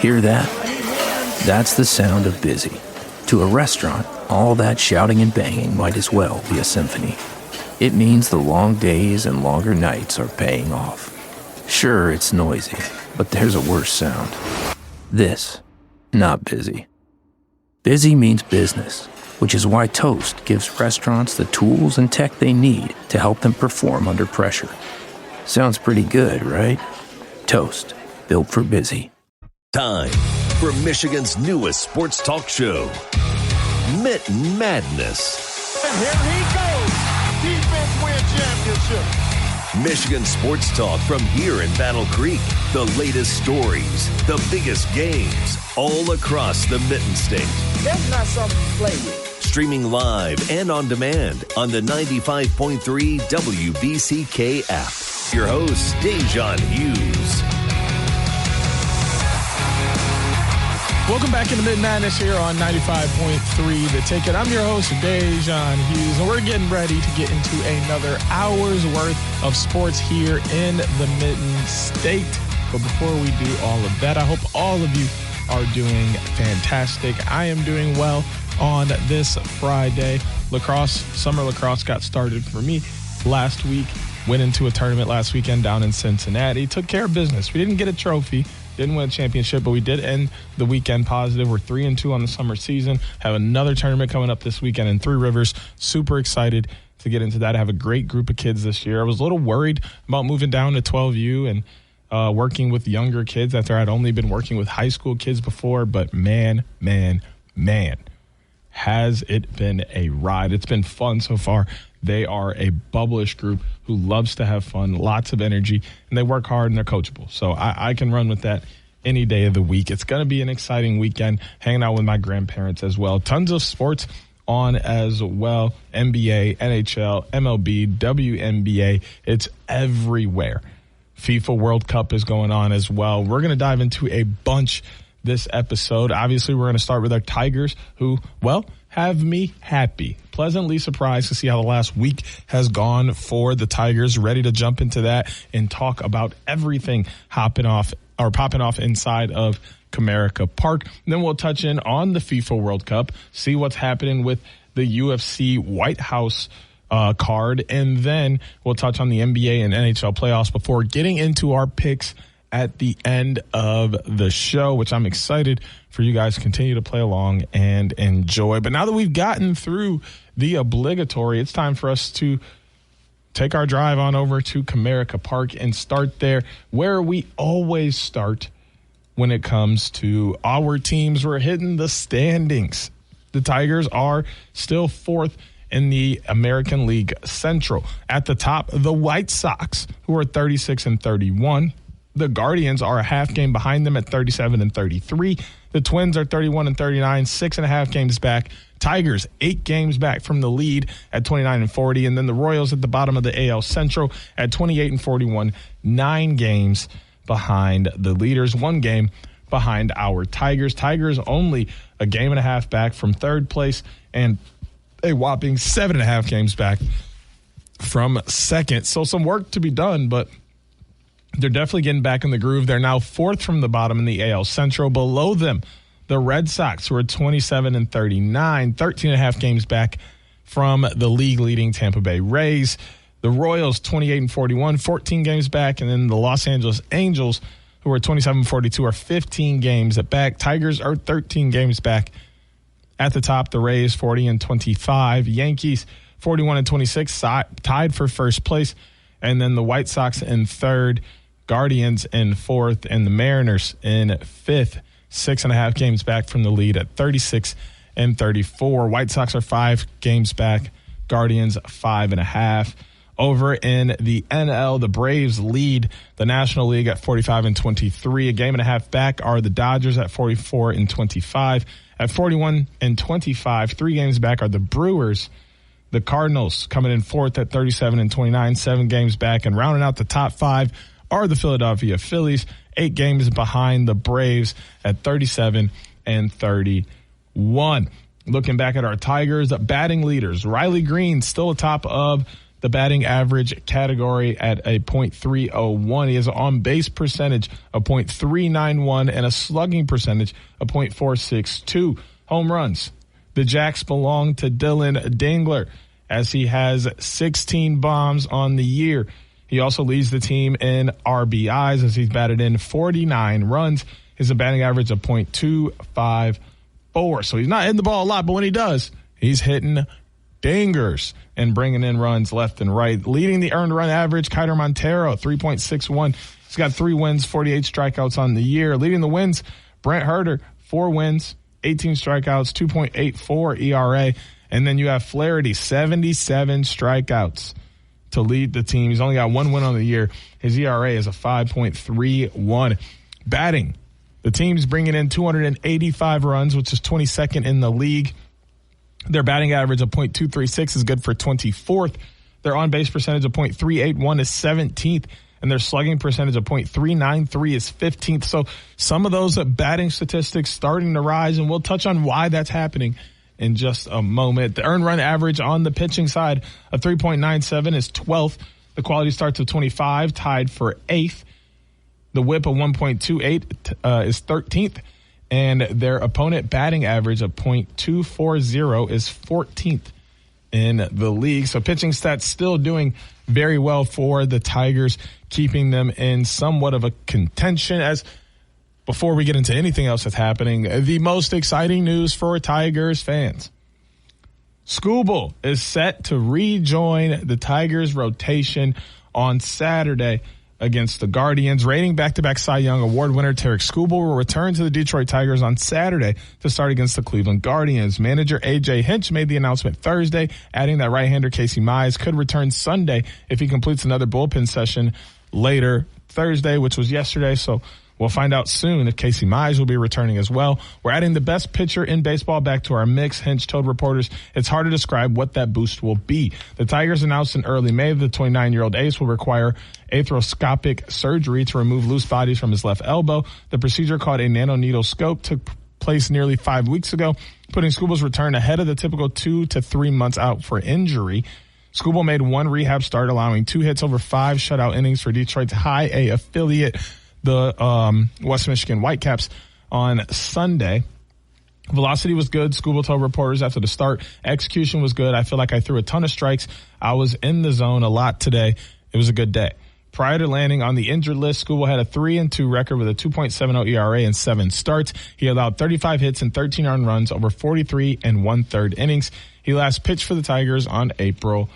Hear that? That's the sound of busy. To a restaurant, all that shouting and banging might as well be a symphony. It means the long days and longer nights are paying off. Sure, it's noisy, but there's a worse sound. This, not busy. Busy means business, which is why Toast gives restaurants the tools and tech they need to help them perform under pressure. Sounds pretty good, right? Toast, built for busy. Time for Michigan's newest sports talk show, Mitten Madness. And here he goes. Defense win championship. Michigan sports talk from here in Battle Creek. The latest stories, the biggest games, all across the Mitten State. That's not something to play with. Streaming live and on demand on the 95.3 WBCK app. Your host, Da'Jzon Hughes. Welcome back into Mitten Madness here on 95.3 The Ticket. I'm your host, Da'Jzon Hughes, and we're getting ready to get into another hour's worth of sports here in the Mitten State. But before we do all of that, I hope all of you are doing fantastic. I am doing well on this Friday. Summer lacrosse got started for me last week. Went into a tournament last weekend down in Cincinnati. Took care of business. We didn't get a trophy. Didn't win a championship, but we did end the weekend positive. We're 3-2 on the summer season. Have another tournament coming up this weekend in Three Rivers. Super excited to get into that. I have a great group of kids this year. I was a little worried about moving down to 12U and working with younger kids after I'd only been working with high school kids before. But man, has it been a ride. It's been fun so far. They are a bubblish group who loves to have fun, lots of energy, and they work hard and they're coachable. So I can run with that any day of the week. It's going to be an exciting weekend, hanging out with my grandparents as well. Tons of sports on as well. NBA, NHL, MLB, WNBA. It's everywhere. FIFA World Cup is going on as well. We're going to dive into a bunch this episode. Obviously, we're going to start with our Tigers who, have me happy. Pleasantly surprised to see how the last week has gone for the Tigers. Ready to jump into that and talk about everything popping off inside of Comerica Park. And then we'll touch in on the FIFA World Cup, see what's happening with the UFC White House card, and then we'll touch on the NBA and NHL playoffs before getting into our picks at the end of the show, which I'm excited for you guys to continue to play along and enjoy. But now that we've gotten through the obligatory, it's time for us to take our drive on over to Comerica Park and start there where we always start when it comes to our teams. We're hitting the standings. The Tigers are still fourth in the American League Central. At the top, the White Sox, who are 36-31. The Guardians are a half game behind them at 37-33. The Twins are 31-39, 6.5 games back. Tigers, 8 games back from the lead at 29-40. And then the Royals at the bottom of the AL Central at 28-41, 9 games behind the leaders, 1 game behind our Tigers. Tigers only a game and a half back from third place and a whopping 7.5 games back from second. So some work to be done, but they're definitely getting back in the groove. They're now fourth from the bottom in the AL Central. Below them, the Red Sox, who are 27-39, 13.5 games back from the league-leading Tampa Bay Rays. The Royals, 28-41, 14 games back. And then the Los Angeles Angels, who are 27-42, are 15 games back. Tigers are 13 games back. At the top, the Rays, 40-25. Yankees, 41-26, tied for first place. And then the White Sox in third. Guardians in fourth, and the Mariners in fifth, 6.5 games back from the lead at 36-34. White Sox are 5 games back, Guardians 5.5. Over in the NL, the Braves lead the National League at 45-23. A game and a half back are the Dodgers at 44-25. At 41-25, 3 games back are the Brewers. The Cardinals coming in fourth at 37-29, 7 games back. And rounding out the top 5 are the Philadelphia Phillies, 8 games behind the Braves at 37-31. Looking back at our Tigers, batting leaders, Riley Green still atop of the batting average category at a .301. He has an on-base percentage of .391 and a slugging percentage of .462. Home runs. The Jacks belong to Dylan Dingler, as he has 16 bombs on the year. He also leads the team in RBIs as he's batted in 49 runs. He has a batting average of .254. So he's not hitting the ball a lot, but when he does, he's hitting dingers and bringing in runs left and right. Leading the earned run average, Kiter Montero, 3.61. He's got 3 wins, 48 strikeouts on the year. Leading the wins, Brent Herter, 4 wins, 18 strikeouts, 2.84 ERA. And then you have Flaherty, 77 strikeouts to lead the team. He's only got 1 win on the year. His ERA is a 5.31. Batting, the team's bringing in 285 runs, which is 22nd in the league. Their batting average of .236 is good for 24th. Their on-base percentage of .381 is 17th. And their slugging percentage of .393 is 15th. So some of those batting statistics starting to rise, and we'll touch on why that's happening in just a moment. The earned run average on the pitching side of 3.97 is 12th. The quality starts of 25, tied for 8th. The whip of 1.28 is 13th. And their opponent batting average of .240 is 14th in the league. So pitching stats still doing very well for the Tigers, keeping them in somewhat of a contention. As before we get into anything else that's happening, the most exciting news for Tigers fans. Skubal is set to rejoin the Tigers rotation on Saturday against the Guardians. Reigning back-to-back Cy Young Award winner Tarek Skubal will return to the Detroit Tigers on Saturday to start against the Cleveland Guardians. Manager A.J. Hinch made the announcement Thursday, adding that right-hander Casey Mize could return Sunday if he completes another bullpen session later Thursday, which was yesterday. So we'll find out soon if Casey Mize will be returning as well. We're adding the best pitcher in baseball back to our mix, Hinch told reporters. It's hard to describe what that boost will be. The Tigers announced in early May that the 29-year-old ace will require arthroscopic surgery to remove loose bodies from his left elbow. The procedure, called a nanoneedle scope, took place nearly 5 weeks ago, putting Skubal's return ahead of the typical 2 to 3 months out for injury. Skubal made 1 rehab start, allowing 2 hits over 5 shutout innings for Detroit's High A affiliate, the West Michigan Whitecaps, on Sunday. Velocity was good, Skubal told reporters after the start. Execution was good. I feel like I threw a ton of strikes. I was in the zone a lot today. It was a good day. Prior to landing on the injured list, Skubal had a 3-2 record with a 2.70 ERA in 7 starts. He allowed 35 hits and 13 earned runs over 43 1/3 innings. He last pitched for the Tigers on April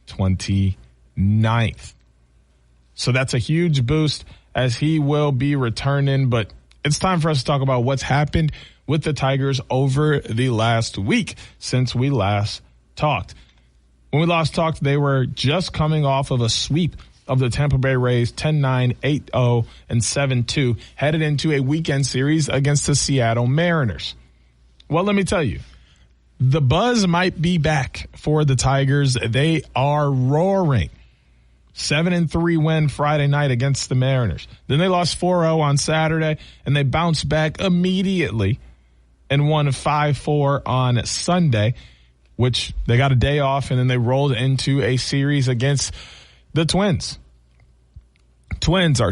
29th. So that's a huge boost as he will be returning. But it's time for us to talk about what's happened with the Tigers over the last week since we last talked. When we last talked, they were just coming off of a sweep of the Tampa Bay Rays, 10-9, 8-0, and 7-2, headed into a weekend series against the Seattle Mariners. Well, let me tell you, the buzz might be back for the Tigers. They are roaring. 7-3 win Friday night against the Mariners. Then they lost 4-0 on Saturday, and they bounced back immediately and won 5-4 on Sunday, which they got a day off, and then they rolled into a series against the Twins. Twins are,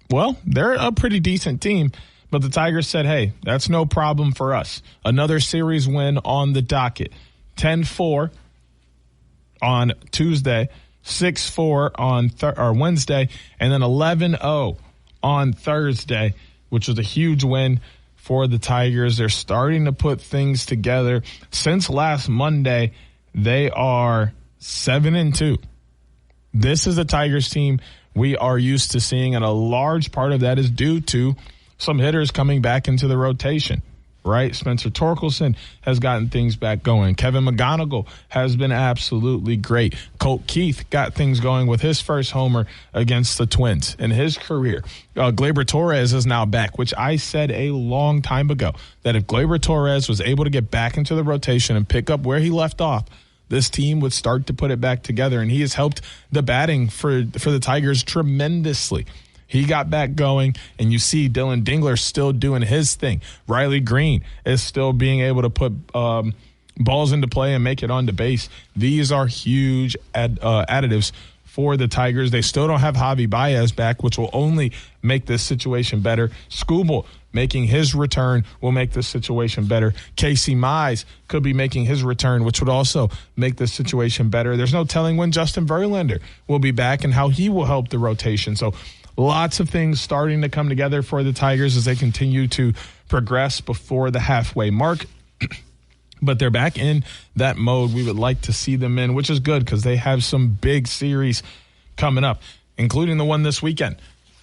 well, they're a pretty decent team, but the Tigers said, hey, that's no problem for us. Another series win on the docket. 10-4 on Tuesday, 6-4 on Wednesday, and then 11-0 on Thursday, which was a huge win for the Tigers. They're starting to put things together. Since last Monday, they are 7-2. This is the Tigers team we are used to seeing, and a large part of that is due to some hitters coming back into the rotation, right? Spencer Torkelson has gotten things back going. Kevin McGonigal has been absolutely great. Colt Keith got things going with his first homer against the Twins in his career. Gleyber Torres is now back, which I said a long time ago that if Gleyber Torres was able to get back into the rotation and pick up where he left off, this team would start to put it back together, and he has helped the batting for the Tigers tremendously. He got back going, and you see Dylan Dingler still doing his thing. Riley Green is still being able to put balls into play and make it onto base. These are huge additives for the Tigers. They still don't have Javi Baez back, which will only make this situation better. Skubal making his return will make this situation better. Casey Mize could be making his return, which would also make this situation better. There's no telling when Justin Verlander will be back and how he will help the rotation. So lots of things starting to come together for the Tigers as they continue to progress before the halfway mark. But they're back in that mode we would like to see them in, which is good because they have some big series coming up, including the one this weekend.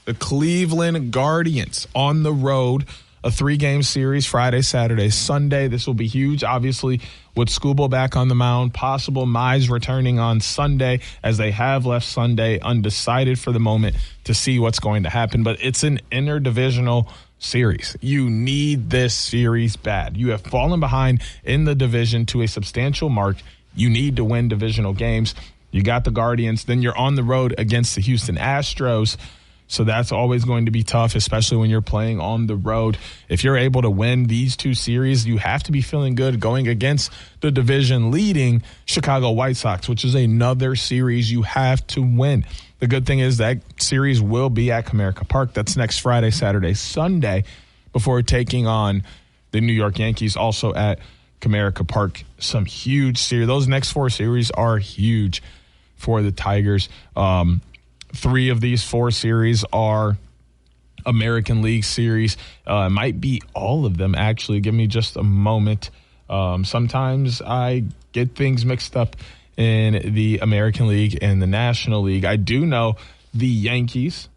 The Cleveland Guardians on the road, a 3-game series, Friday, Saturday, Sunday. This will be huge, obviously, with Skubal back on the mound, possible Mize returning on Sunday, as they have left Sunday undecided for the moment to see what's going to happen. But it's an interdivisional series. You need this series bad. You have fallen behind in the division to a substantial mark. You need to win divisional games. You got the Guardians. Then you're on the road against the Houston Astros. So that's always going to be tough, especially when you're playing on the road. If you're able to win these 2 series, you have to be feeling good going against the division leading Chicago White Sox, which is another series you have to win. The good thing is that series will be at Comerica Park. That's next Friday, Saturday, Sunday, before taking on the New York Yankees, also at Comerica Park. Some huge series. Those next 4 series are huge for the Tigers. 3 of these 4 series are American League series. Might be all of them, actually. Give me just a moment. Sometimes I get things mixed up in the American League and the National League. I do know the Yankees,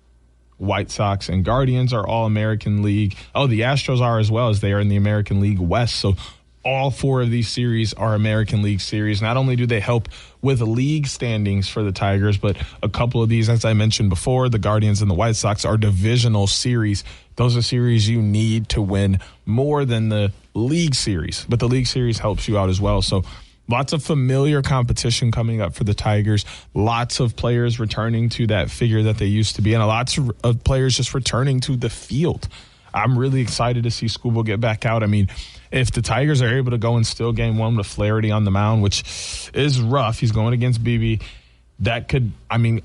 White Sox, and Guardians are all American League. Oh, the Astros are as well, as they are in the American League West. So all 4 of these series are American League series. Not only do they help with league standings for the Tigers, but a couple of these, as I mentioned before, the Guardians and the White Sox are divisional series. Those are series you need to win more than the league series, but the league series helps you out as well. So lots of familiar competition coming up for the Tigers. Lots of players returning to that figure that they used to be, and lots of players just returning to the field. I'm really excited to see Skubal get back out. I mean, if the Tigers are able to go and steal game 1 with Flaherty on the mound, which is rough, he's going against BB, that could,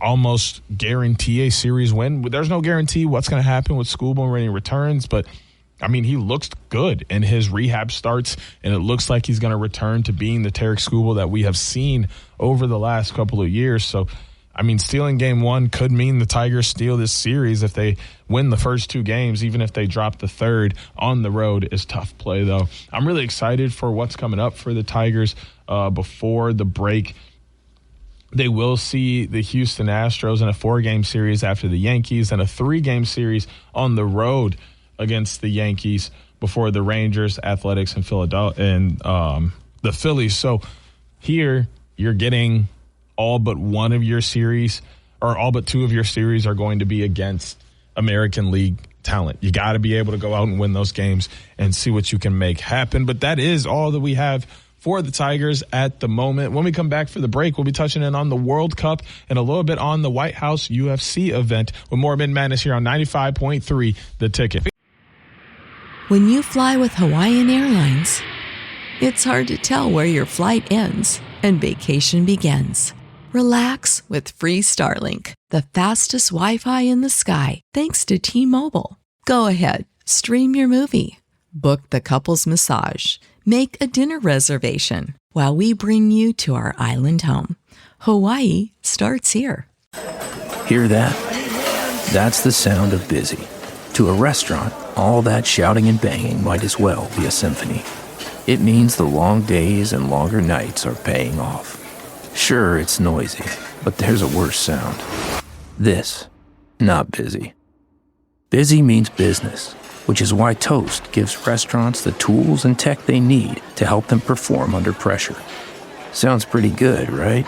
almost guarantee a series win. There's no guarantee what's going to happen with Skubal when he returns, but he looks good in his rehab starts, and it looks like he's going to return to being the Tarek Skubal that we have seen over the last couple of years. So, stealing game 1 could mean the Tigers steal this series if they win the first 2 games. Even if they drop the third on the road is tough play, though. I'm really excited for what's coming up for the Tigers before the break. They will see the Houston Astros in a 4-game series after the Yankees, and a 3-game series on the road against the Yankees before the Rangers, Athletics, and Philadelphia and the Phillies. So here you're getting all but 1 of your series, or all but 2 of your series are going to be against American League talent. You got to be able to go out and win those games and see what you can make happen. But that is all that we have for the Tigers at the moment. When we come back for the break, we'll be touching in on the World Cup and a little bit on the White House UFC event with more Mitten Madness here on 95.3 The Ticket. When you fly with Hawaiian Airlines, it's hard to tell where your flight ends and vacation begins. Relax with free Starlink, the fastest Wi-Fi in the sky, thanks to T-Mobile. Go ahead, stream your movie, book the couple's massage, make a dinner reservation while we bring you to our island home. Hawaii starts here. Hear that? That's the sound of busy. To a restaurant, all that shouting and banging might as well be a symphony. It means the long days and longer nights are paying off. Sure, it's noisy, but there's a worse sound. This, not busy. Busy means business, which is why Toast gives restaurants the tools and tech they need to help them perform under pressure. Sounds pretty good, right?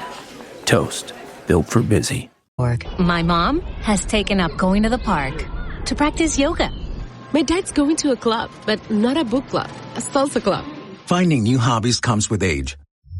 Toast, built for busy. My mom has taken up going to the park to practice yoga. My dad's going to a club, but not a book club, a salsa club. Finding new hobbies comes with age.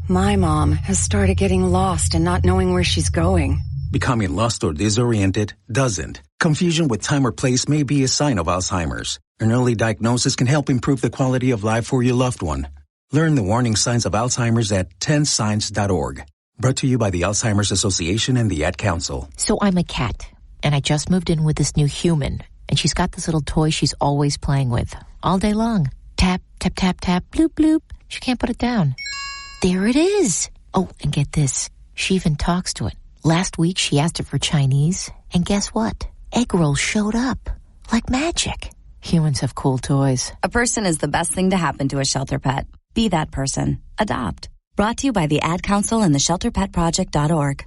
My mom has started getting lost and not knowing where she's going. Becoming lost or disoriented doesn't. Confusion with time or place may be a sign of Alzheimer's. An early diagnosis can help improve the quality of life for your loved one. Learn the warning signs of Alzheimer's at 10signs.org. Brought to you by the Alzheimer's Association and the Ad Council. So I'm a cat, and I just moved in with this new human, and she's got this little toy she's always playing with, all day long. Tap, tap, tap, tap, bloop, bloop. She can't put it down. There it is. Oh, and get this. She even talks to it. Last week, she asked it for Chinese, and guess what? Egg rolls showed up. Like magic. Humans have cool toys. A person is the best thing to happen to a shelter pet. Be that person. Adopt. Brought to you by the Ad Council and the ShelterPetProject.org.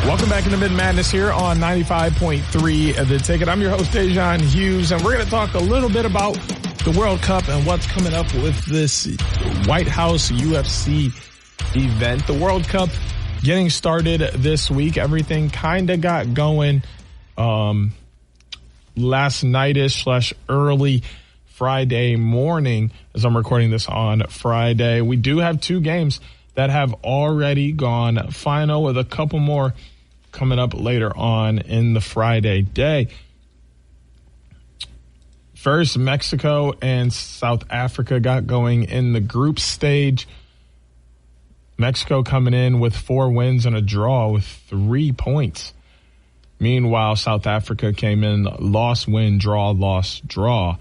Welcome back into Mitten Madness here on 95.3 The Ticket. I'm your host, Da'Jzon Hughes, and we're going to talk a little bit about the World Cup and what's coming up with this White House UFC event. The World Cup getting started this week. Everything kind of got going last nightish / early Friday morning as I'm recording this on Friday. We do have 2 games that have already gone final, with a couple more coming up later on in the Friday day. First, Mexico and South Africa got going in the group stage. Mexico coming in with 4 wins and a draw with 3 points. Meanwhile, South Africa came in loss, win, draw, loss, draw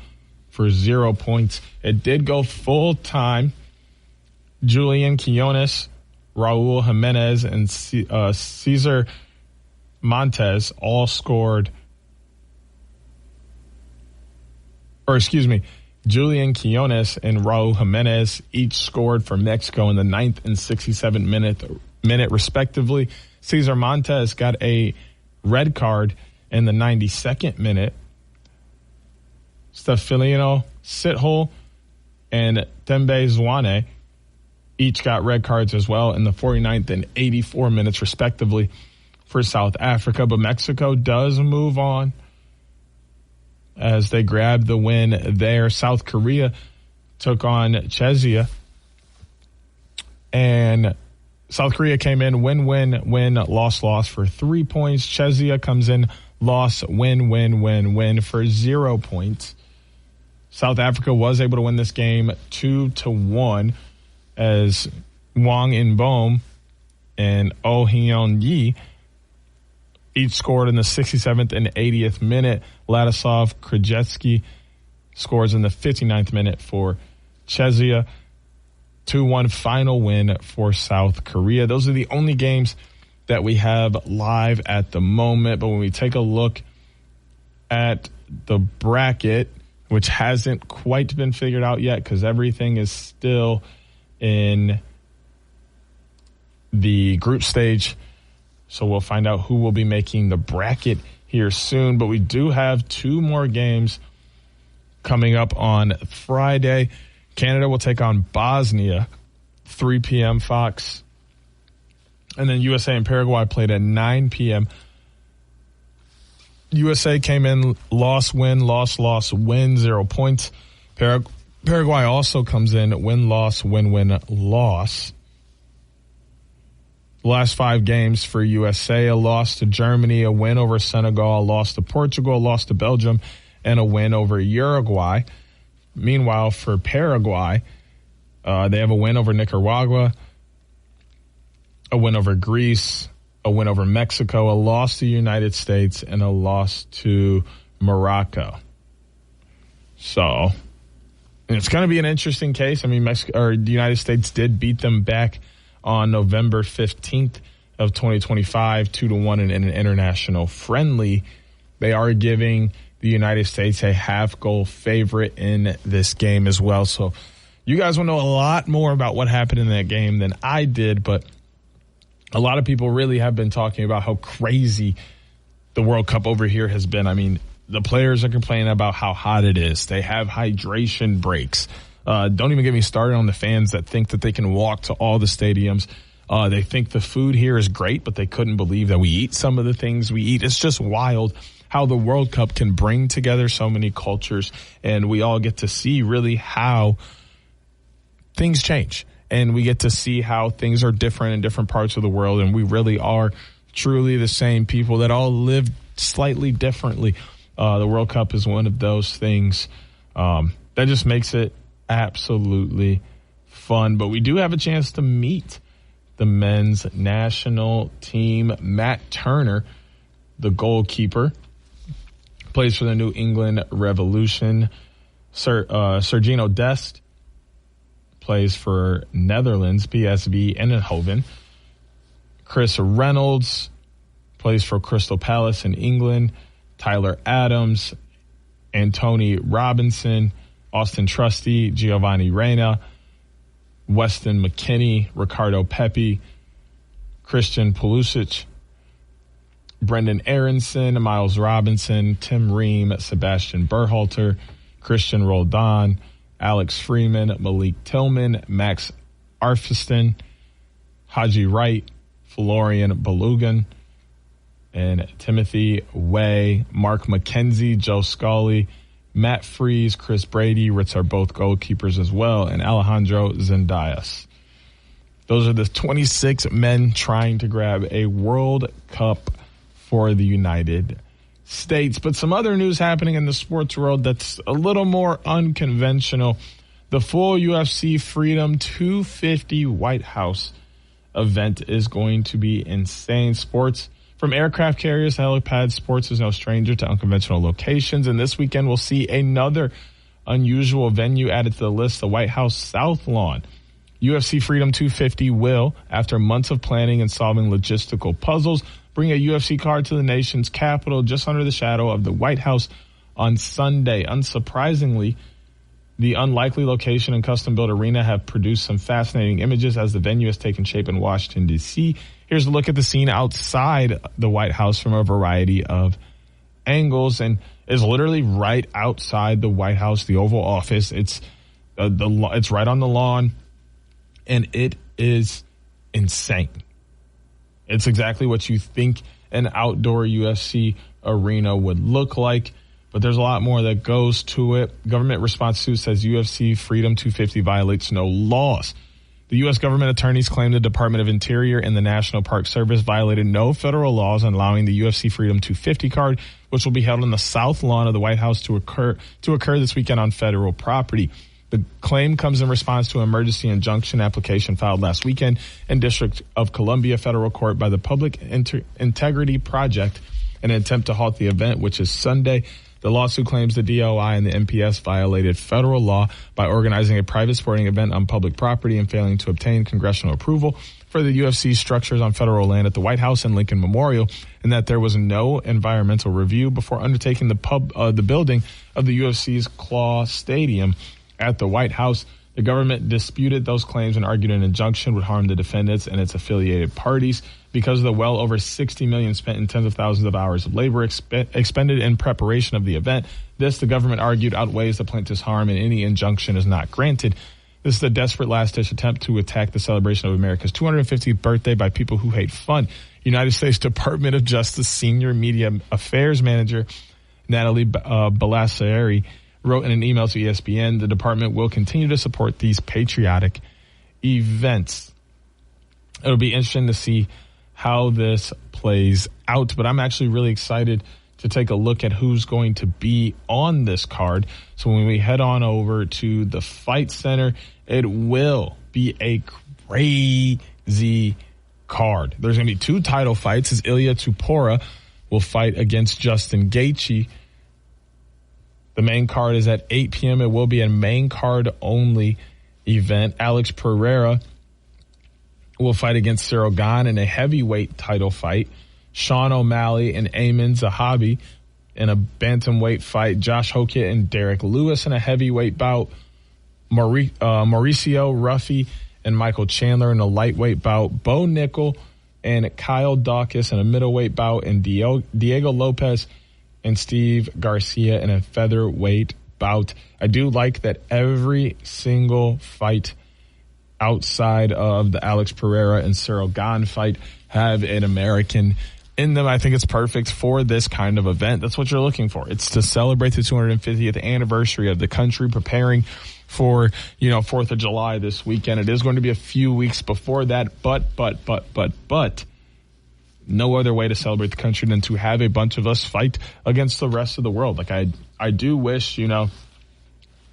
for 0 points. It did go full time. Julian Quinones, Raul Jimenez, and Cesar Montes all scored. Julian Quinones and Raul Jimenez each scored for Mexico in the 9th and 67th minute respectively. Cesar Montes got a red card in the 92nd minute. Stefano Sithole and Tembe Zwane each got red cards as well in the 49th and 84 minutes respectively for South Africa. But Mexico does move on as they grab the win there. South Korea took on Czechia, and South Korea came in win, loss for 3 points. Czechia comes in loss, win for 0 points. South Africa was able to win this game 2-1 as Wang In-boom and Oh Hyun-yi each scored in the 67th and 80th minute. Ladislav Krajewski scores in the 59th minute for Czechia. 2-1 final win for South Korea. Those are the only games that we have live at the moment. But when we take a look at the bracket, which hasn't quite been figured out yet because everything is still in the group stage. So we'll find out who will be making the bracket here soon. But we do have 2 more games coming up on Friday. Canada will take on Bosnia, 3 p.m. Fox. And then USA and Paraguay played at 9 p.m. USA came in loss, win, 0 points. Paraguay also comes in win, loss. The last 5 games for USA: a loss to Germany, a win over Senegal, a loss to Portugal, a loss to Belgium, and a win over Uruguay. Meanwhile, for Paraguay, they have a win over Nicaragua, a win over Greece, a win over Mexico, a loss to the United States, and a loss to Morocco. So it's going to be an interesting case. I mean, the United States did beat them back on November 15th of 2025, 2-1 in an international friendly. They are giving the United States a half-goal favorite in this game as well. So you guys will know a lot more about what happened in that game than I did, but a lot of people really have been talking about how crazy the World Cup over here has been. I mean, the players are complaining about how hot it is. They have hydration breaks. Don't even get me started on the fans that think that they can walk to all the stadiums. They think the food here is great, but they couldn't believe that we eat some of the things we eat. It's just wild how the World Cup can bring together so many cultures, and we all get to see really how things change and we get to see how things are different in different parts of the world, and we really are truly the same people that all live slightly differently. The World Cup is one of those things that just makes it absolutely fun. But we do have a chance to meet the men's national team. Matt Turner, the goalkeeper, plays for the New England Revolution. Sergino Dest plays for Netherlands, PSV Eindhoven. Chris Reynolds plays for Crystal Palace in England. Tyler Adams, Anthony Robinson, Austin Trusty, Giovanni Reina, Weston McKennie, Ricardo Pepi, Christian Pulisic, Brendan Aronson, Miles Robinson, Tim Ream, Sebastian Berhalter, Christian Roldan, Alex Freeman, Malik Tillman, Max Arfiston, Haji Wright, Florian Belugan, and Timothy Way, Mark McKenzie, Joe Scully, Matt Freese, Chris Brady. Ritz are both goalkeepers as well, and Alejandro Zendias. Those are the 26 men trying to grab a World Cup for the United States. But some other news happening in the sports world that's a little more unconventional. The full UFC Freedom 250 White House event is going to be insane. Sports from aircraft carriers to helipads, sports is no stranger to unconventional locations. And this weekend we'll see another unusual venue added to the list, the White House South Lawn. UFC Freedom 250 will, after months of planning and solving logistical puzzles, bring a UFC card to the nation's capital just under the shadow of the White House on Sunday. Unsurprisingly, the unlikely location and custom-built arena have produced some fascinating images as the venue has taken shape in Washington, D.C. Here's a look at the scene outside the White House from a variety of angles, and is literally right outside the White House, the Oval Office. It's right on the lawn, and it is insane. It's exactly what you think an outdoor UFC arena would look like, but there's a lot more that goes to it. Government response suit says UFC Freedom 250 violates no laws. The U.S. government attorneys claim the Department of Interior and the National Park Service violated no federal laws on allowing the UFC Freedom 250 card, which will be held on the south lawn of the White House, to occur this weekend on federal property. The claim comes in response to an emergency injunction application filed last weekend in District of Columbia Federal Court by the Public Integrity Project in an attempt to halt the event, which is Sunday. The lawsuit claims the DOI and the MPS violated federal law by organizing a private sporting event on public property and failing to obtain congressional approval for the UFC structures on federal land at the White House and Lincoln Memorial, and that there was no environmental review before undertaking the building of the UFC's Claw Stadium at the White House. The government disputed those claims and argued an injunction would harm the defendants and its affiliated parties because of the well over $60 million spent in tens of thousands of hours of labor expended in preparation of the event. This, the government argued, outweighs the plaintiff's harm, and any injunction is not granted. This is a desperate last-ditch attempt to attack the celebration of America's 250th birthday by people who hate fun. United States Department of Justice Senior Media Affairs Manager Natalie Balasseri wrote in an email to ESPN, the department will continue to support these patriotic events. It'll be interesting to see how this plays out, but I'm actually really excited to take a look at who's going to be on this card. So when we head on over to the Fight Center, it will be a crazy card. There's going to be two title fights as Ilya Tupora will fight against Justin Gaethje. The main card is at 8 p.m. It will be a main card only event. Alex Pereira will fight against Cyril Gane in a heavyweight title fight. Sean O'Malley and Ayman Zahabi in a bantamweight fight. Josh Hokett and Derek Lewis in a heavyweight bout. Mauricio Ruffy and Michael Chandler in a lightweight bout. Bo Nickel and Kyle Dawkins in a middleweight bout. And Diego Lopez and Steve Garcia in a featherweight bout. I do like that every single fight outside of the Alex Pereira and Cyril Gane fight have an American in them. I think it's perfect for this kind of event. That's what you're looking for. It's to celebrate the 250th anniversary of the country, preparing for, 4th of July this weekend. It is going to be a few weeks before that, but no other way to celebrate the country than to have a bunch of us fight against the rest of the world. Like I do wish,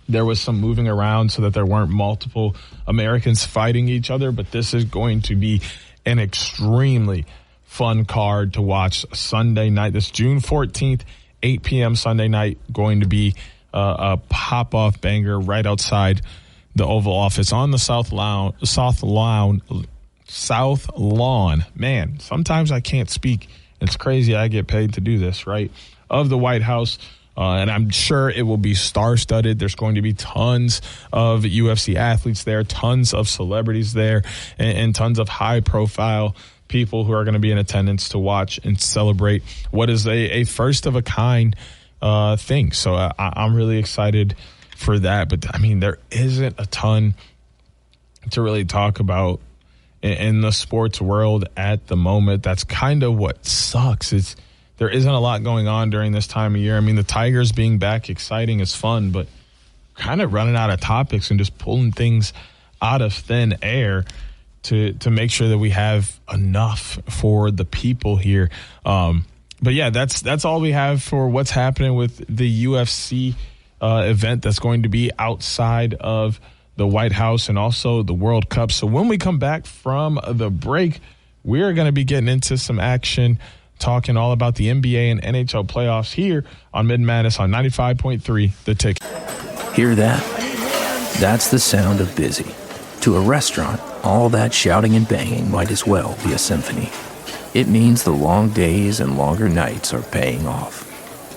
there was some moving around so that there weren't multiple Americans fighting each other, but this is going to be an extremely fun card to watch Sunday night. This June 14th, 8 p.m. Sunday night, going to be a pop-off banger right outside the Oval Office on the South Lawn. Man, sometimes I can't speak. It's crazy. I get paid to do this, right? Of the White House. And I'm sure it will be star-studded. There's going to be tons of UFC athletes there, tons of celebrities there, and tons of high-profile people who are going to be in attendance to watch and celebrate what is a first-of-a-kind thing. So I'm really excited for that. But, there isn't a ton to really talk about in the sports world at the moment. That's kind of what sucks. There isn't a lot going on during this time of year. The Tigers being back, exciting, is fun, but kind of running out of topics and just pulling things out of thin air to make sure that we have enough for the people here. But yeah, that's all we have for what's happening with the UFC event that's going to be outside of the White House and also the World Cup. So when we come back from the break, we're going to be getting into some action, talking all about the NBA and NHL playoffs here on Mitten Madness on 95.3 The Ticket. Hear that? That's the sound of busy. To a restaurant, all that shouting and banging might as well be a symphony. It means the long days and longer nights are paying off.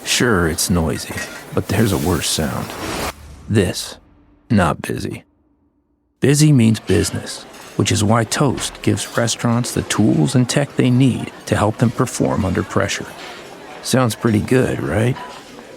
Sure, it's noisy, but there's a worse sound. This, not busy. Busy means business, which is why Toast gives restaurants the tools and tech they need to help them perform under pressure. Sounds pretty good, right?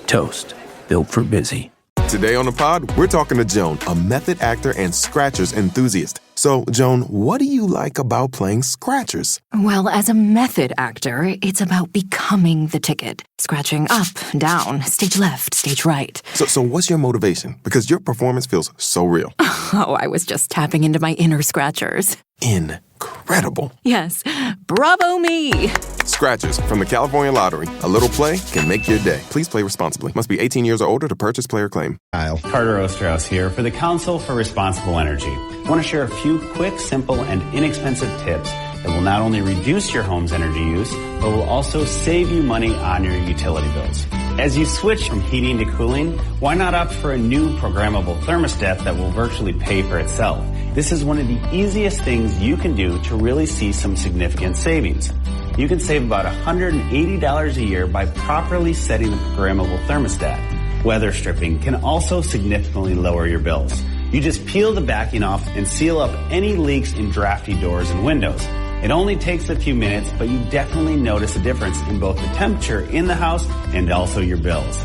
Toast, built for busy. Today on the pod, we're talking to Joan, a method actor and Scratchers enthusiast. So, Joan, what do you like about playing Scratchers? Well, as a method actor, it's about becoming the ticket. Scratching up, down, stage left, stage right. So what's your motivation? Because your performance feels so real. Oh, I was just tapping into my inner Scratchers. Incredible. Yes. Bravo me. Scratchers from the California Lottery. A little play can make your day. Please play responsibly. Must be 18 years or older to purchase player claim. Carter Osterhaus here for the Council for Responsible Energy. I want to share a few quick, simple, and inexpensive tips that will not only reduce your home's energy use, but will also save you money on your utility bills. As you switch from heating to cooling, why not opt for a new programmable thermostat that will virtually pay for itself? This is one of the easiest things you can do to really see some significant savings. You can save about $180 a year by properly setting the programmable thermostat. Weather stripping can also significantly lower your bills. You just peel the backing off and seal up any leaks in drafty doors and windows. It only takes a few minutes, but you definitely notice a difference in both the temperature in the house and also your bills.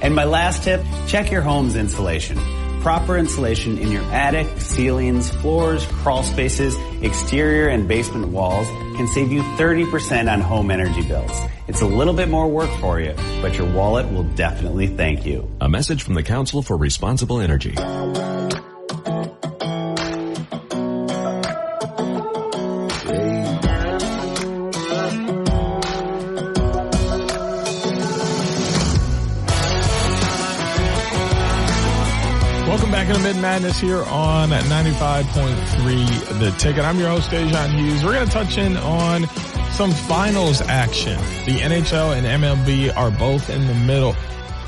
And my last tip, check your home's insulation. Proper insulation in your attic, ceilings, floors, crawl spaces, exterior and basement walls can save you 30% on home energy bills. It's a little bit more work for you, but your wallet will definitely thank you. A message from the Council for Responsible Energy. Welcome back into Mitten Madness here on 95.3 The Ticket. I'm your host, Da'Jzon Hughes. We're going to touch in on some finals action. The NHL and MLB are both in the middle.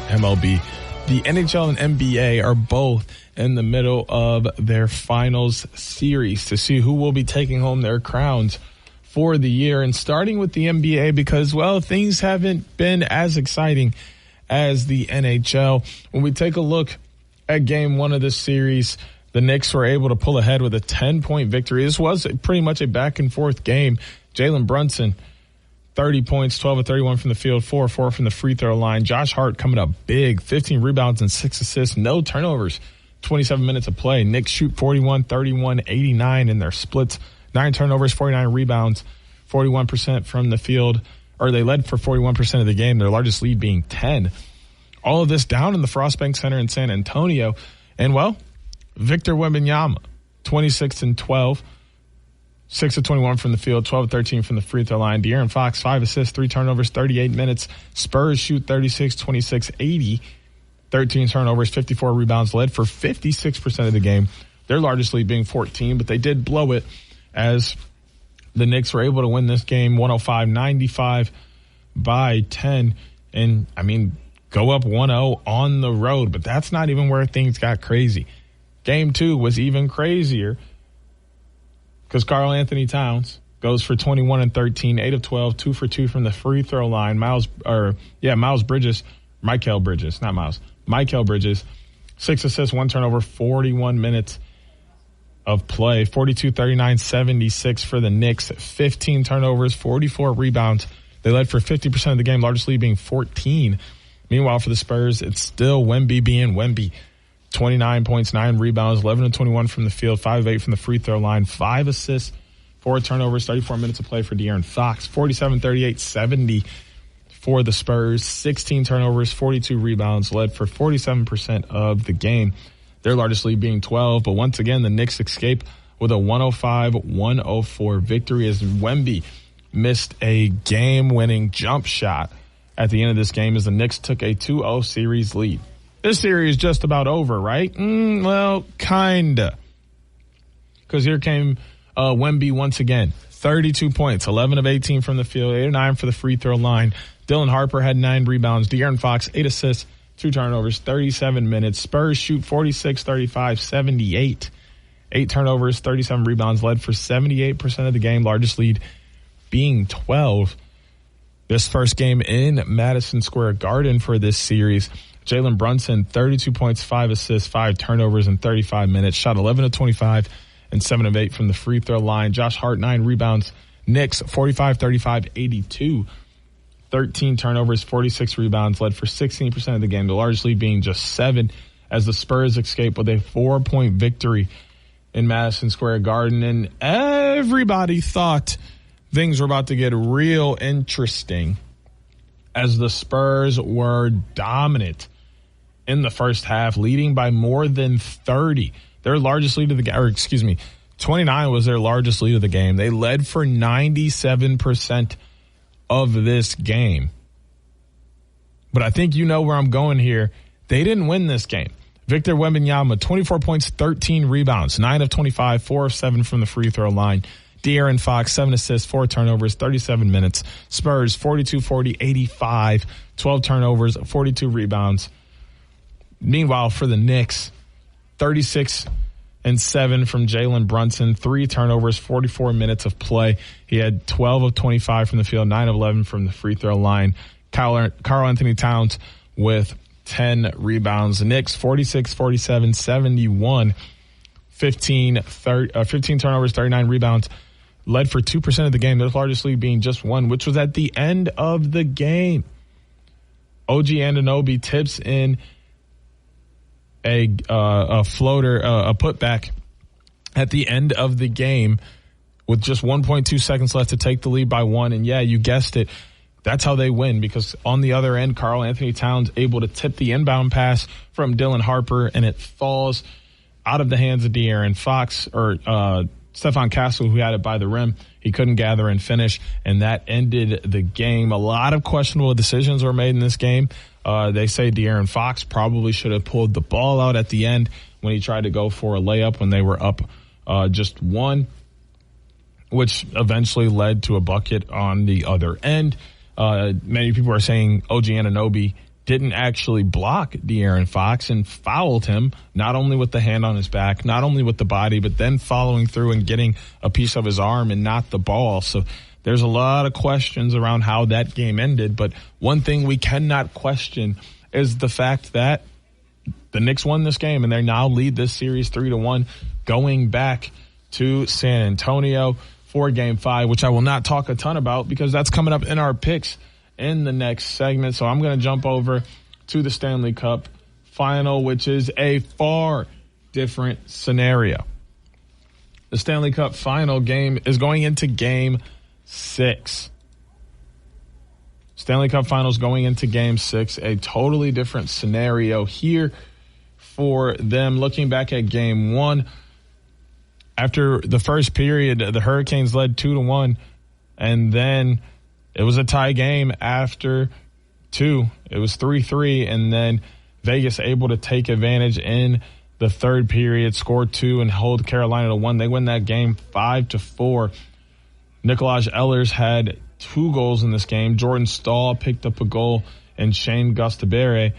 The NHL and NBA are both in the middle of their finals series to see who will be taking home their crowns for the year. And starting with the NBA because, well, things haven't been as exciting as the NHL. When we take a look at game one of this series, the Knicks were able to pull ahead with a 10-point victory. This was pretty much a back-and-forth game. Jalen Brunson, 30 points, 12 of 31 from the field, 4 of 4 from the free throw line. Josh Hart coming up big, 15 rebounds and 6 assists, no turnovers, 27 minutes of play. Knicks shoot 41, 31, 89 in their splits, 9 turnovers, 49 rebounds, 41% from the field. they led for 41% of the game, their largest lead being 10. All of this down in the Frostbank Center in San Antonio. And, well, Victor Wembanyama, 26-12, 6-21 from the field, 12-13 from the free throw line. De'Aaron Fox, 5 assists, 3 turnovers, 38 minutes. Spurs shoot 36, 26, 80, 13 turnovers, 54 rebounds, led for 56% of the game. Their largest lead being 14, but they did blow it as the Knicks were able to win this game 105-95 by 10. And, I mean, go up 1-0 on the road, but that's not even where things got crazy. Game 2 was even crazier because Karl Anthony Towns goes for 21 and 13, 8 of 12, 2 for 2 from the free throw line. Mikal Bridges, 6 assists, 1 turnover, 41 minutes of play. 42, 39, 76 for the Knicks, 15 turnovers, 44 rebounds. They led for 50% of the game, largest lead being 14. Meanwhile, for the Spurs, it's still Wemby being Wemby. 29 points, 9 rebounds, 11 of 21 from the field, 5 of 8 from the free throw line, 5 assists, 4 turnovers, 34 minutes of play for De'Aaron Fox. 47, 38, 70 for the Spurs, 16 turnovers, 42 rebounds, led for 47% of the game. Their largest lead being 12. But once again, the Knicks escape with a 105-104 victory as Wemby missed a game-winning jump shot at the end of this game as the Knicks took a 2-0 series lead. This series is just about over, right? Well, kinda. Because here came Wemby once again. 32 points, 11 of 18 from the field, 8 of 9 for the free throw line. Dylan Harper had 9 rebounds. De'Aaron Fox, 8 assists, 2 turnovers, 37 minutes. Spurs shoot 46, 35, 78. 8 turnovers, 37 rebounds, led for 78% of the game, largest lead being 12. This first game in Madison Square Garden for this series, Jalen Brunson, 32 points, 5 assists, 5 turnovers in 35 minutes, shot 11 of 25 and 7 of 8 from the free throw line. Josh Hart, 9 rebounds. Knicks, 45, 35, 82. 13 turnovers, 46 rebounds, led for 16% of the game, the largest lead being just 7 as the Spurs escape with a 4-point victory in Madison Square Garden. And everybody thought things were about to get real interesting as the Spurs were dominant in the first half, leading by more than 30. Their largest lead of the game, 29 was their largest lead of the game. They led for 97% of this game. But I think you know where I'm going here. They didn't win this game. Victor Wembanyama, 24 points, 13 rebounds, 9 of 25, 4 of 7 from the free throw line. De'Aaron Fox, 7 assists, 4 turnovers, 37 minutes. Spurs, 42-40, 85, 12 turnovers, 42 rebounds. Meanwhile, for the Knicks, 36 and 7 from Jalen Brunson, 3 turnovers, 44 minutes of play. He had 12 of 25 from the field, 9 of 11 from the free throw line. Karl Anthony Towns with 10 rebounds. The Knicks, 46, 47, 71, 15 turnovers, 39 rebounds, led for 2% of the game, their largest lead being just 1, which was at the end of the game. OG Anunoby tips in a floater, a putback at the end of the game with just 1.2 seconds left to take the lead by 1. And yeah, you guessed it. That's how they win, because on the other end, Karl Anthony Towns able to tip the inbound pass from Dylan Harper, and it falls out of the hands of De'Aaron Fox or Stephon Castle, who had it by the rim. He couldn't gather and finish, and that ended the game. A lot of questionable decisions were made in this game. They say De'Aaron Fox probably should have pulled the ball out at the end when he tried to go for a layup when they were up just 1, which eventually led to a bucket on the other end. Many people are saying OG Anunoby didn't actually block De'Aaron Fox and fouled him, not only with the hand on his back, not only with the body, but then following through and getting a piece of his arm and not the ball. So there's a lot of questions around how that game ended. But one thing we cannot question is the fact that the Knicks won this game and they now lead this series 3-1 going back to San Antonio for Game 5, which I will not talk a ton about because that's coming up in our picks in the next segment. So I'm going to jump over to the Stanley Cup final, which is a far different scenario. The Stanley Cup final game is going into Game 6. Stanley Cup Finals going into Game 6, a totally different scenario here for them. Looking back at Game 1, after the first period, the Hurricanes led 2-1, and then it was a tie game after 2. It was 3-3, and then Vegas able to take advantage in the third period, score 2, and hold Carolina to 1. They win that game 5-4. Nikolaj Ehlers had 2 goals in this game. Jordan Staal picked up a goal, and Shane Gostabere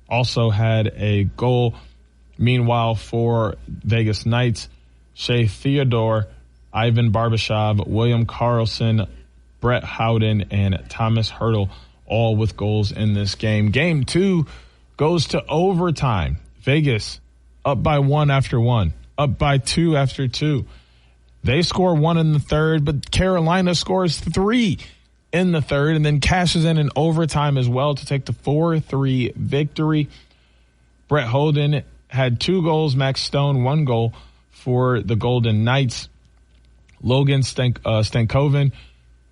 also had a goal. Meanwhile, for Vegas Knights, Shea Theodore, Ivan Barbashev, William Karlsson, Brett Howden, and Thomas Hertl, all with goals in this game. Game 2 goes to overtime. Vegas up by 1 after 1, up by 2 after 2. They score 1 in the third, but Carolina scores 3 in the third and then cashes in overtime as well to take the 4-3 victory. Brett Howden had 2 goals, Max Stone 1 goal for the Golden Knights. Logan Stankoven,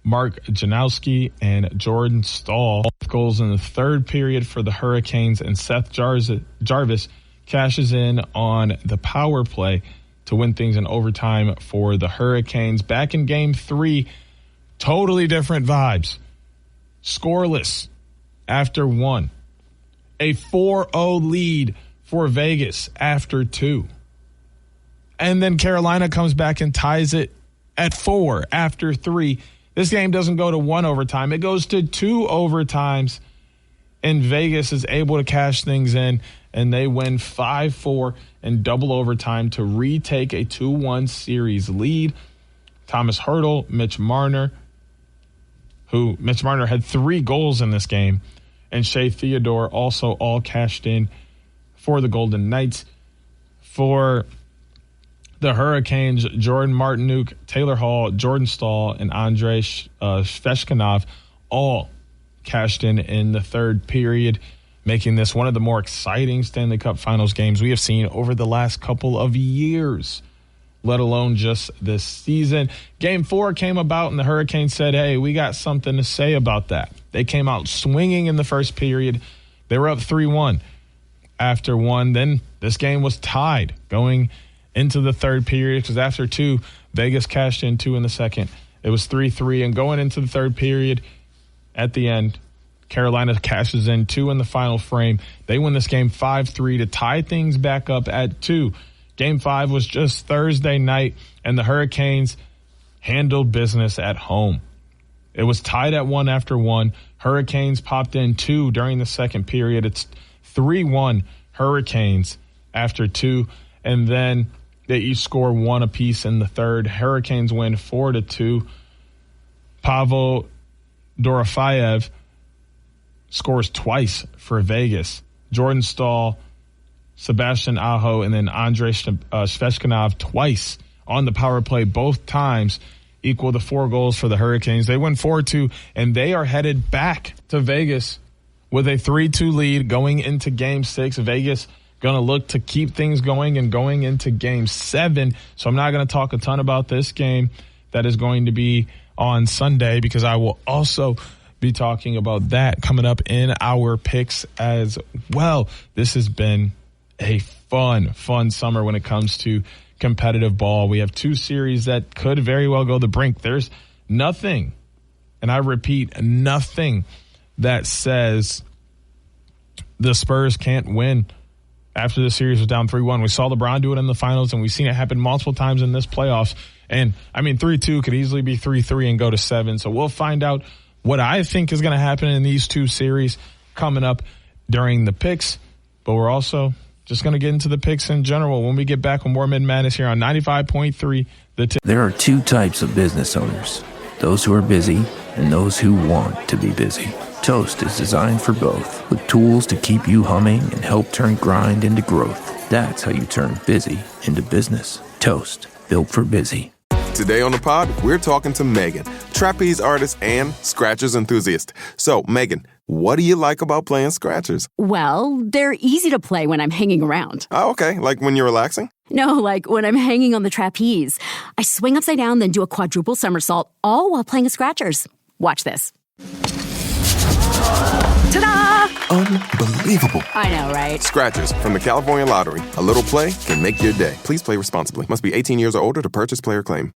Mark Janowski, and Jordan Staal goals in the third period for the Hurricanes, and Seth Jarvis cashes in on the power play to win things in overtime for the Hurricanes. Back in Game 3, totally different vibes. Scoreless after 1. A 4-0 lead for Vegas after 2. And then Carolina comes back and ties it at 4 after 3. This game doesn't go to 1 overtime. It goes to 2 overtimes. And Vegas is able to cash things in, and they win 5-4 in double overtime to retake a 2-1 series lead. Thomas Hertl, Mitch Marner had 3 goals in this game, and Shea Theodore also all cashed in for the Golden Knights. For the Hurricanes, Jordan Martinook, Taylor Hall, Jordan Staal, and Andrei Sveshkinov all cashed in the third period, making this one of the more exciting Stanley Cup Finals games we have seen over the last couple of years, let alone just this season. Game 4 came about, and the Hurricanes said, hey, we got something to say about that. They came out swinging in the first period. They were up 3-1 after 1. Then this game was tied going into the third period because after 2, Vegas cashed in 2 in the second. It was 3-3, and going into the third period, at the end, Carolina cashes in 2 in the final frame. They win this game 5-3 to tie things back up at 2. Game 5 was just Thursday night, and the Hurricanes handled business at home. It was tied at 1 after 1. Hurricanes popped in 2 during the second period. It's 3-1 Hurricanes after 2, and then they each score 1 apiece in the third. Hurricanes win 4-2. Pavel Dorofeyev scores twice for Vegas. Jordan Staal, Sebastian Aho, and then Andrei Sveshkinov twice on the power play. Both times equal the 4 goals for the Hurricanes. They win 4-2, and they are headed back to Vegas with a 3-2 lead going into Game 6. Vegas going to look to keep things going and going into Game 7. So I'm not going to talk a ton about this game that is going to be on Sunday because I will also be talking about that coming up in our picks as well. This has been a fun summer when it comes to competitive ball. We have 2 series that could very well go the brink. There's nothing, and I repeat, nothing that says the Spurs can't win after the series was down 3-1. We saw LeBron do it in the finals, and we've seen it happen multiple times in this playoffs. And, 3-2 could easily be 3-3 and go to 7. So we'll find out what I think is going to happen in these 2 series coming up during the picks. But we're also just going to get into the picks in general when we get back with more Mitten Madness here on 95.3. There are 2 types of business owners, those who are busy and those who want to be busy. Toast is designed for both, with tools to keep you humming and help turn grind into growth. That's how you turn busy into business. Toast, built for busy. Today on the pod, we're talking to Megan, trapeze artist and Scratchers enthusiast. So, Megan, what do you like about playing Scratchers? Well, they're easy to play when I'm hanging around. Oh, okay. Like when you're relaxing? No, like when I'm hanging on the trapeze. I swing upside down, then do a quadruple somersault, all while playing Scratchers. Watch this. Ta-da! Unbelievable. I know, right? Scratchers from the California Lottery. A little play can make your day. Please play responsibly. Must be 18 years or older to purchase player claim.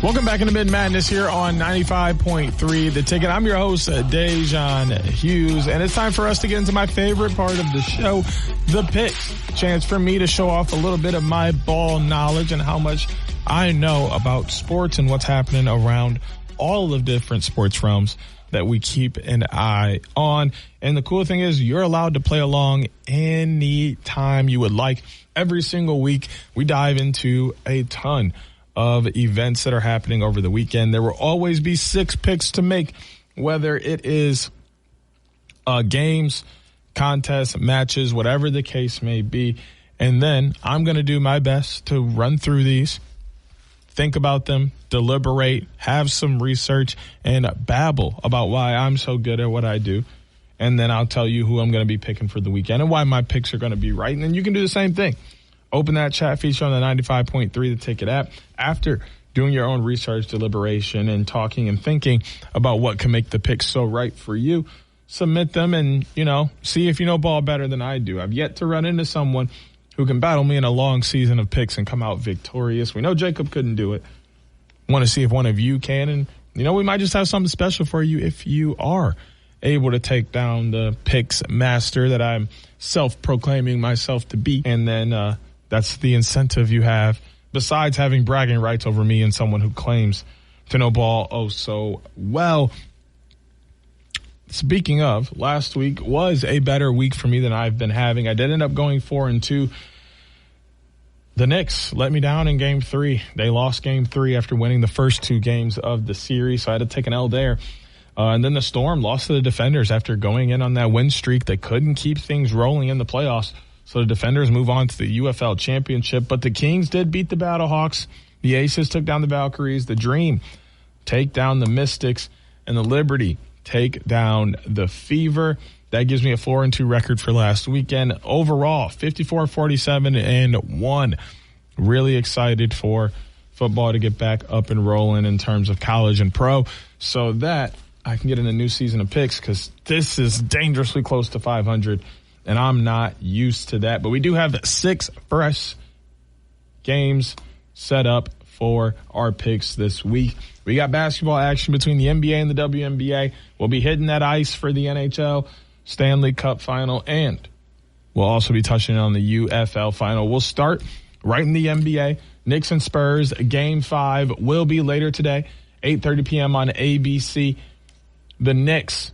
Welcome back into Mitten Madness here on 95.3 The Ticket. I'm your host, Da'Jzon Hughes, and it's time for us to get into my favorite part of the show, the picks. Chance for me to show off a little bit of my ball knowledge and how much I know about sports and what's happening around all of different sports realms that we keep an eye on. And the cool thing is you're allowed to play along any time you would like. Every single week, we dive into a ton of events that are happening over the weekend. There will always be 6 picks to make, whether it is games, contests, matches, whatever the case may be. And then I'm going to do my best to run through these, think about them, deliberate, have some research, and babble about why I'm so good at what I do. And then I'll tell you who I'm going to be picking for the weekend and why my picks are going to be right. And then you can do the same thing. Open that chat feature on the 95.3 The Ticket app. After doing your own research, deliberation, and talking and thinking about what can make the picks so right for you, submit them and, see if you know ball better than I do. I've yet to run into someone who can battle me in a long season of picks and come out victorious. We know Jacob couldn't do it. Want to see if one of you can. And, we might just have something special for you if you are able to take down the picks master that I'm self-proclaiming myself to be. And then, that's the incentive you have, besides having bragging rights over me and someone who claims to know ball oh so well. Speaking of, last week was a better week for me than I've been having. I did end up going 4-2. The Knicks let me down in Game 3. They lost Game 3 after winning the first 2 games of the series, so I had to take an L there. And then the Storm lost to the Defenders after going in on that win streak. They couldn't keep things rolling in the playoffs. So the Defenders move on to the UFL Championship. But the Kings did beat the Battlehawks. The Aces took down the Valkyries. The Dream take down the Mystics. And the Liberty take down the Fever. That gives me a 4-2 record for last weekend. Overall, 54-47-1. Really excited for football to get back up and rolling in terms of college and pro, so that I can get in a new season of picks, because this is dangerously close to 500. And I'm not used to that. But we do have 6 fresh games set up for our picks this week. We got basketball action between the NBA and the WNBA. We'll be hitting that ice for the NHL Stanley Cup final, and we'll also be touching on the UFL final. We'll start right in the NBA. Knicks and Spurs, Game 5 will be later today, 8:30 p.m. on ABC. The Knicks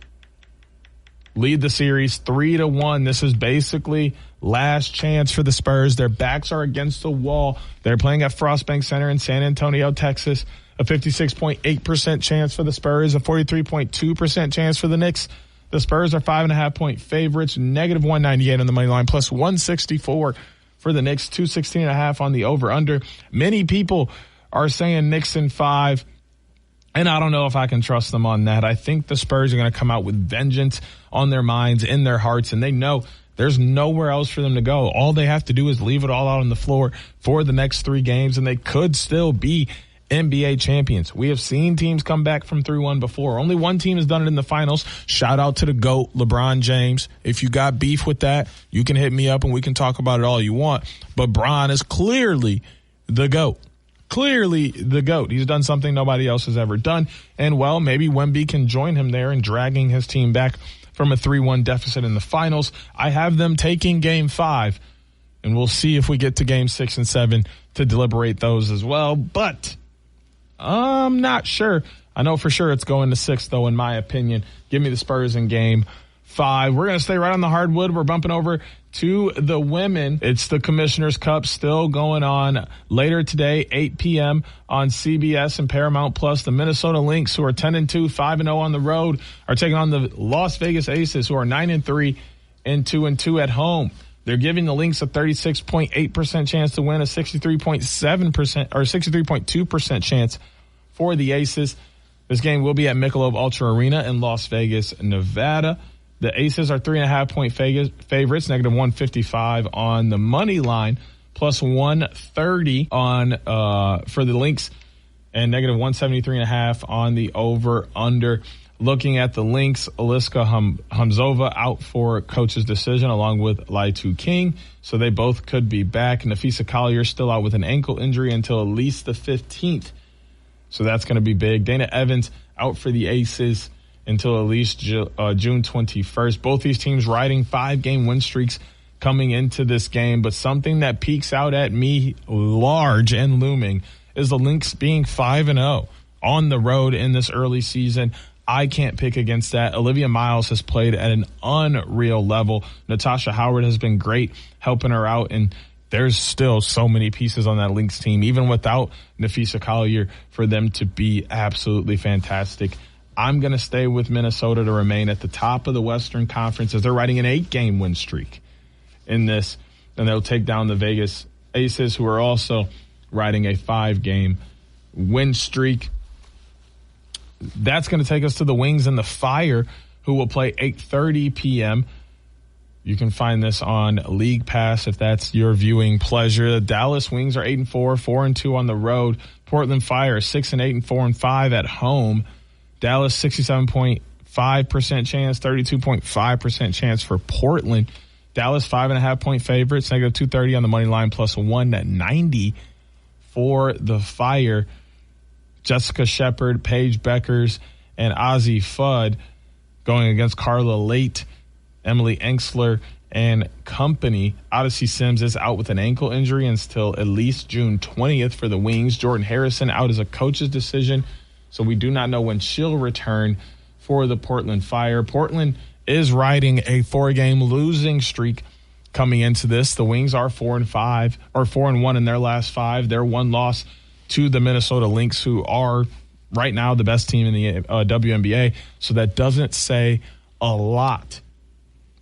lead the series 3-1. This is basically last chance for the Spurs. Their backs are against the wall. They're playing at Frostbank Center in San Antonio, Texas. A 56.8% chance for the Spurs, a 43.2% chance for the Knicks. The Spurs are 5.5-point favorites, negative 198 on the money line, plus 164 for the Knicks, 216.5 on the over-under. Many people are saying Knicks in 5. And I don't know if I can trust them on that. I think the Spurs are going to come out with vengeance on their minds, in their hearts, and they know there's nowhere else for them to go. All they have to do is leave it all out on the floor for the next 3 games, and they could still be NBA champions. We have seen teams come back from 3-1 before. Only one team has done it in the finals. Shout out to the GOAT, LeBron James. If you got beef with that, you can hit me up and we can talk about it all you want. But Bron is clearly the GOAT. Clearly the GOAT. He's done something nobody else has ever done. And, well, maybe Wemby can join him there in dragging his team back from a 3-1 deficit in the finals. I have them taking Game 5, and we'll see if we get to Game 6 and 7 to deliberate those as well. But I'm not sure. I know for sure it's going to 6, though, in my opinion. Give me the Spurs in Game 5. We're going to stay right on the hardwood. We're bumping over to the women. It's the Commissioner's Cup still going on later today, 8 p.m. on CBS and Paramount Plus. The Minnesota Lynx, who are 10-2, 5-0 on the road, are taking on the Las Vegas Aces, who are 9-3 and 2-2 at home. They're giving the Lynx a 36.8% chance to win, a 63.7% or 63.2% chance for the Aces. This game will be at Michelob Ultra Arena in Las Vegas, Nevada. The Aces are 3.5-point favorites, negative 155 on the money line, plus 130 on for the Lynx, and negative 173.5 on the over-under. Looking at the Lynx, Aliska Hamzova out for coach's decision along with Lai-Tu King, so they both could be back. Nafisa Collier still out with an ankle injury until at least the 15th, so that's going to be big. Dana Evans out for the Aces until at least June 21st. Both these teams riding 5-game win streaks coming into this game, but something that peeks out at me large and looming is the Lynx being 5-0 on the road in this early season. I can't pick against that. Olivia Miles has played at an unreal level. Natasha Howard has been great helping her out, and there's still so many pieces on that Lynx team, even without Nafisa Collier, for them to be absolutely fantastic. I'm going to stay with Minnesota to remain at the top of the Western Conference as they're riding an 8-game win streak in this, and they'll take down the Vegas Aces, who are also riding a 5-game win streak. That's going to take us to the Wings and the Fire, who will play 8:30 p.m. You can find this on League Pass if that's your viewing pleasure. The Dallas Wings are 8-4, 4-2 on the road. Portland Fire 6-8 and 4-5 at home. Dallas 67.5% chance, 32.5% chance for Portland. Dallas 5.5-point favorites, negative 230 on the money line, plus 190 for the Fire. Jessica Shepard, Paige Beckers, and Ozzie Fudd going against Carla Late, Emily Enksler, and company. Odyssey Sims is out with an ankle injury until at least June 20th for the Wings. Jordan Harrison out as a coach's decision, so we do not know when she'll return for the Portland Fire. Portland is riding a 4-game losing streak coming into this. The Wings are 4-5 or 4-1 in their last 5. Their one loss to the Minnesota Lynx, who are right now the best team in the WNBA. So that doesn't say a lot.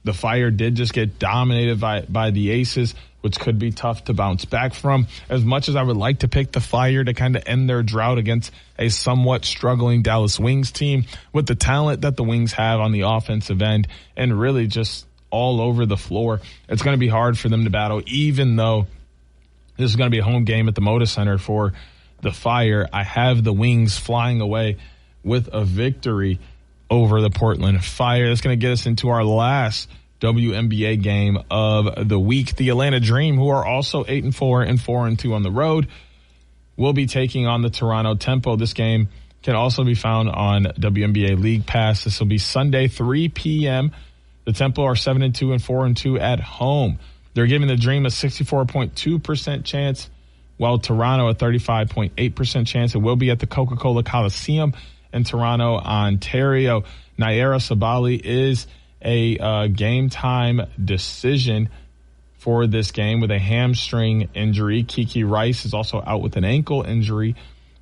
The Fire did just get dominated by the Aces, which could be tough to bounce back from. As much as I would like to pick the Fire to kind of end their drought against a somewhat struggling Dallas Wings team, with the talent that the Wings have on the offensive end and really just all over the floor, it's going to be hard for them to battle, even though this is going to be a home game at the Moda Center for the Fire. I have the Wings flying away with a victory over the Portland Fire. That's going to get us into our last WNBA game of the week. The Atlanta Dream, who are also 8-4 and 4-2 on the road, will be taking on the Toronto Tempo. This game can also be found on WNBA League Pass. This will be Sunday, 3 p.m. The Tempo are 7-2 and 4-2 at home. They're giving the Dream a 64.2% chance, while Toronto a 35.8% chance. It will be at the Coca-Cola Coliseum in Toronto, Ontario. Naira Sabali is a game time decision for this game with a hamstring injury. Kiki Rice is also out with an ankle injury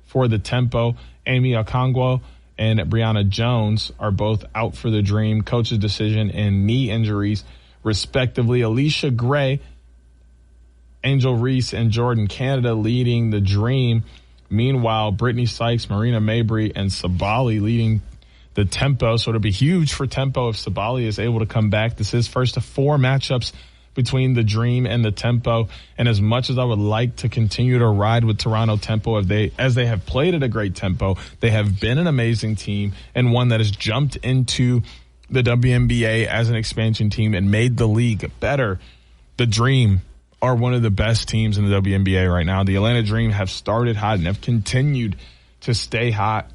for the Tempo. Amy Okongwu and Brianna Jones are both out for the Dream. Coach's decision and knee injuries, respectively. Alicia Gray, Angel Reese, and Jordan Canada leading the Dream. Meanwhile, Brittany Sykes, Marina Mabry, and Sabali leading the Tempo. So it'll be huge for Tempo if Sabali is able to come back. This is first of 4 matchups between the Dream and the Tempo. And as much as I would like to continue to ride with Toronto Tempo, as they have played at a great tempo, they have been an amazing team and one that has jumped into the WNBA as an expansion team and made the league better. The Dream are one of the best teams in the WNBA right now. The Atlanta Dream have started hot and have continued to stay hot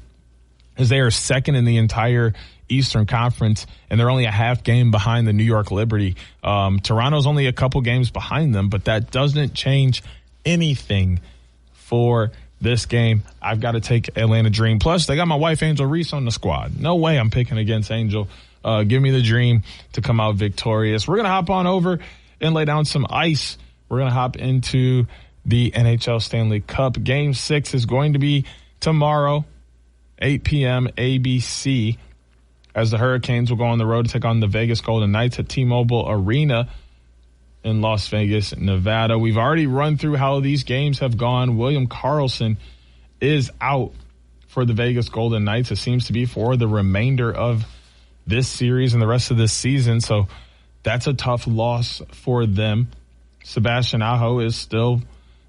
as they are second in the entire Eastern Conference, and they're only a half game behind the New York Liberty. Toronto's only a couple games behind them, but that doesn't change anything for this game. I've got to take Atlanta Dream. Plus, they got my wife Angel Reese on the squad. No way I'm picking against Angel. Give me the Dream to come out victorious. We're going to hop on over and lay down some ice. We're going to hop into the NHL Stanley Cup. Game 6 is going to be tomorrow, 8 p.m. ABC, as the Hurricanes will go on the road to take on the Vegas Golden Knights at T-Mobile Arena in Las Vegas, Nevada. We've already run through how these games have gone. William Karlsson is out for the Vegas Golden Knights. It seems to be for the remainder of this series and the rest of this season. So that's a tough loss for them. Sebastian Aho is still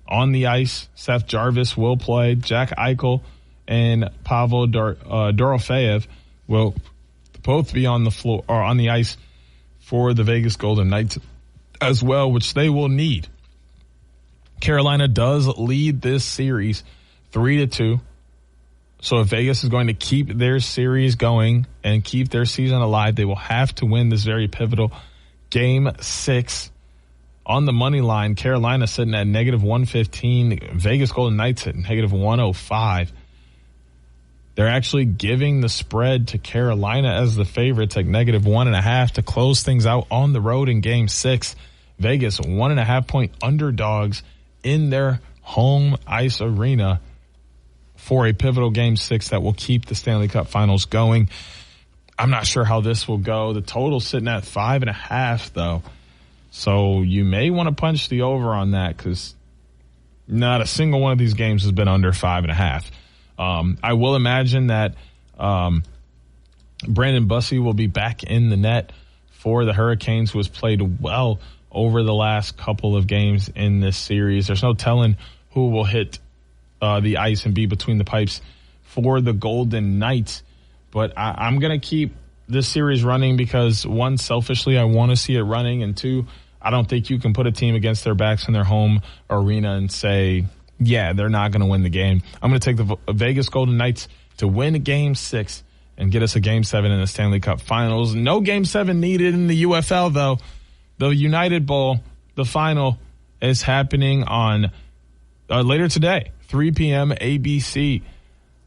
on the ice. Seth Jarvis will play. Jack Eichel and Pavel Dorofeyev will both be on the floor or on the ice for the Vegas Golden Knights as well, which they will need. Carolina does lead this series 3-2. So if Vegas is going to keep their series going and keep their season alive, they will have to win this very pivotal Game 6. On the money line, Carolina sitting at -115. Vegas Golden Knights at -105. They're actually giving the spread to Carolina as the favorites at -1.5 to close things out on the road in Game 6. Vegas 1.5-point underdogs in their home ice arena for a pivotal Game 6 that will keep the Stanley Cup Finals going. I'm not sure how this will go. The total's sitting at 5.5, though. So you may want to punch the over on that because not a single one of these games has been under 5.5. I will imagine that Brandon Bussey will be back in the net for the Hurricanes, who has played well over the last couple of games in this series. There's no telling who will hit the ice and be between the pipes for the Golden Knights. But I'm going to keep this series running because, one, selfishly, I want to see it running, and two, I don't think you can put a team against their backs in their home arena and say, yeah, they're not going to win the game. I'm going to take the Vegas Golden Knights to win Game 6 and get us a Game 7 in the Stanley Cup Finals. No Game 7 needed in the UFL, though. The United Bowl, the final, is happening on later today, 3 p.m. ABC.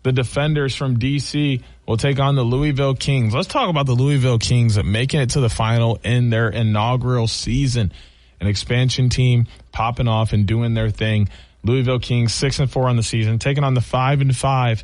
The Defenders from D.C. will take on the Louisville Kings. Let's talk about the Louisville Kings making it to the final in their inaugural season. An expansion team popping off and doing their thing. Louisville Kings 6-4 on the season, taking on the 5-5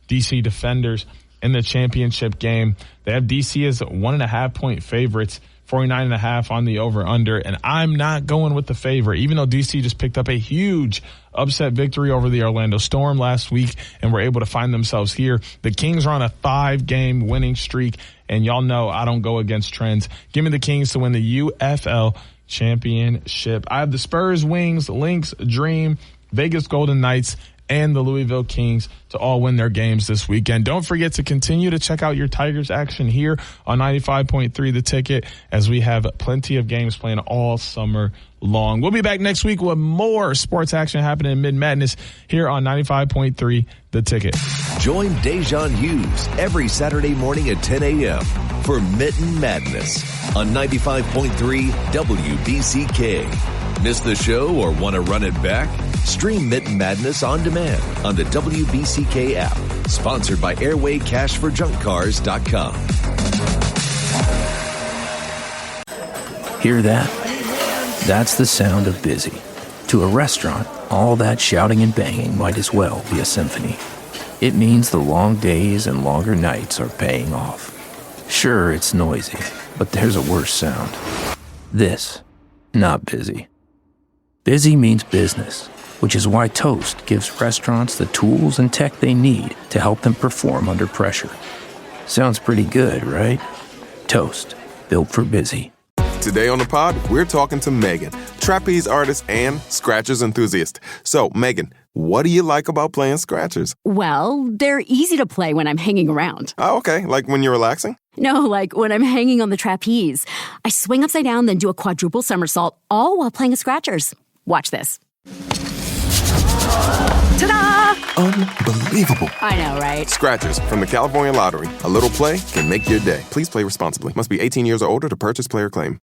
D.C. Defenders in the championship game. They have D.C. as 1.5-point favorites, 49.5 on the over-under, and I'm not going with the favorite, even though D.C. just picked up a huge upset victory over the Orlando Storm last week and were able to find themselves here. The Kings are on a 5-game winning streak, and y'all know I don't go against trends. Give me the Kings to win the UFL championship. I have the Spurs, Wings, Lynx, Dream, Vegas Golden Knights, and the Louisville Kings to all win their games this weekend. Don't forget to continue to check out your Tigers action here on 95.3 The Ticket, as we have plenty of games playing all summer long. We'll be back next week with more sports action happening in Mitten Madness here on 95.3 The Ticket. Join Da'Jzon Hughes every Saturday morning at 10 a.m. for Mitten Madness on 95.3 WBCK. Miss the show or want to run it back? Stream Mitten Madness on demand on the WBCK app. Sponsored by AirwayCashForJunkCars.com. Hear that? That's the sound of busy. To a restaurant, all that shouting and banging might as well be a symphony. It means the long days and longer nights are paying off. Sure, it's noisy, but there's a worse sound. This, not busy. Busy means business, which is why Toast gives restaurants the tools and tech they need to help them perform under pressure. Sounds pretty good, right? Toast, built for busy. Today on the pod, we're talking to Megan, trapeze artist and Scratchers enthusiast. So, Megan, what do you like about playing Scratchers? Well, they're easy to play when I'm hanging around. Oh, okay. Like when you're relaxing? No, like when I'm hanging on the trapeze. I swing upside down, then do a quadruple somersault, all while playing Scratchers. Watch this. Ta-da! Unbelievable. I know, right? Scratchers from the California Lottery. A little play can make your day. Please play responsibly. Must be 18 years or older to purchase player claim.